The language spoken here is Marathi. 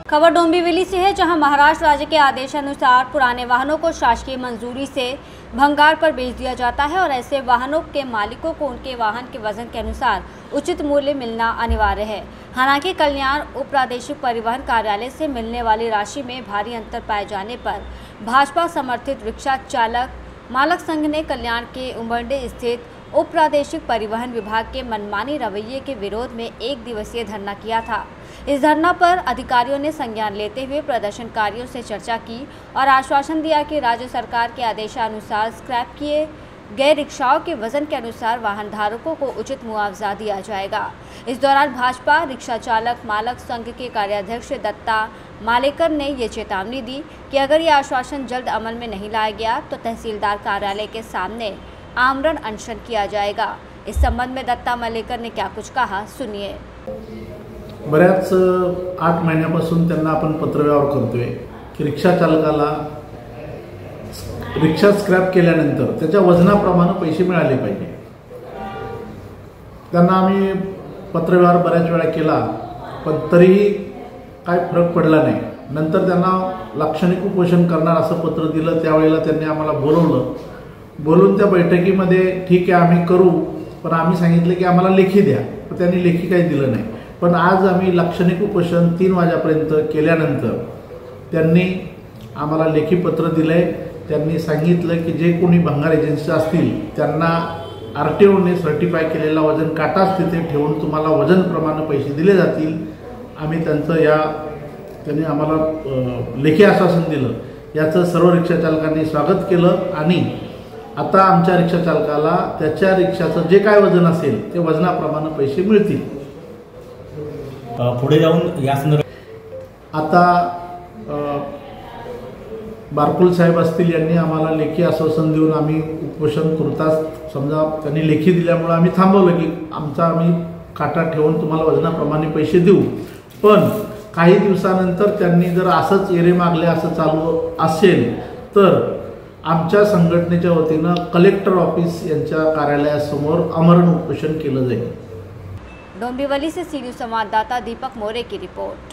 खबर डोंबिवली से है, जहां महाराष्ट्र राज्य के आदेशानुसार पुराने वाहनों को शासकीय मंजूरी से भंगार पर बेच दिया जाता है और ऐसे वाहनों के मालिकों को उनके वाहन के वजन के अनुसार उचित मूल्य मिलना अनिवार्य है। हालांकि कल्याण उप प्रादेशिक परिवहन कार्यालय से मिलने वाली राशि में भारी अंतर पाए जाने पर भाजपा समर्थित रिक्शा चालक मालक संघ ने कल्याण के उमरडे स्थित उप प्रादेशिक परिवहन विभाग के मनमानी रवैये के विरोध में 1 दिवसीय धरना किया था। इस धरना पर अधिकारियों ने संज्ञान लेते हुए प्रदर्शनकारियों से चर्चा की और आश्वासन दिया कि राज्य सरकार के आदेशानुसार स्क्रैप किए गए रिक्शाओं के वजन के अनुसार वाहन धारकों को उचित मुआवजा दिया जाएगा। इस दौरान भाजपा रिक्शा चालक मालक संघ के कार्याध्यक्ष दत्ता मालेकर ने ये चेतावनी दी कि अगर ये आश्वासन जल्द अमल में नहीं लाया गया तो तहसीलदार कार्यालय के सामने आमरण अनशन किया जाएगा। इस संबंध में दत्ता मालेकर ने क्या कुछ कहा, सुनिए। बऱ्याच 8 महिन्यापासून त्यांना आपण पत्रव्यवहार करतोय की रिक्षा चालकाला रिक्षा स्क्रॅप केल्यानंतर त्याच्या वजनाप्रमाणे पैसे मिळाले पाहिजे। त्यांना आम्ही पत्रव्यवहार बऱ्याच वेळा केला, पण तरीही काय फरक पडला नाही। नंतर त्यांना लाक्षणिक उपोषण करणार असं पत्र दिलं। त्यावेळेला त्यांनी आम्हाला बोलवून त्या बैठकीमध्ये ठीक आहे आम्ही करू, पण आम्ही सांगितलं की आम्हाला लेखी द्या, पण त्यांनी लेखी काही दिलं नाही। पण आज आम्ही लाक्षणिक उपोषण 3 वाजेपर्यंत केल्यानंतर त्यांनी आम्हाला लेखी पत्र दिले। त्यांनी सांगितलं की जे कोणी भंगार एजन्सी असतील त्यांना आरटीओने सर्टिफाय केलेला वजन काटाच तिथे ठेवून तुम्हाला वजन प्रमाणे पैसे दिले जातील। आम्ही त्यांनी आम्हाला लेखी आश्वासन दिलं। याचं सर्व रिक्षा चालकांनी स्वागत केलं आणि आता आमच्या रिक्षा चालकाला त्याच्या रिक्षाचं जे काय वजन असेल ते वजनाप्रमाणे पैसे मिळतील। पुढे जाऊन या संदर्भात आता बारकुल साहेब असतील यांनी आम्हाला लेखी आश्वासन देऊन आम्ही उपोषण करताच समजा त्यांनी लेखी दिल्यामुळे आम्ही थांबवलं की आम्ही काटा ठेवून तुम्हाला वजनाप्रमाणे पैसे देऊ। पण काही दिवसानंतर त्यांनी जर असंच एरे मागले असं चालू असेल तर आमच्या संघटनेच्या वतीनं कलेक्टर ऑफिस यांच्या कार्यालयासमोर आमरण उपोषण केलं जाईल। डोंबिवली से सीनियर संवाददाता दीपक मोरे की रिपोर्ट।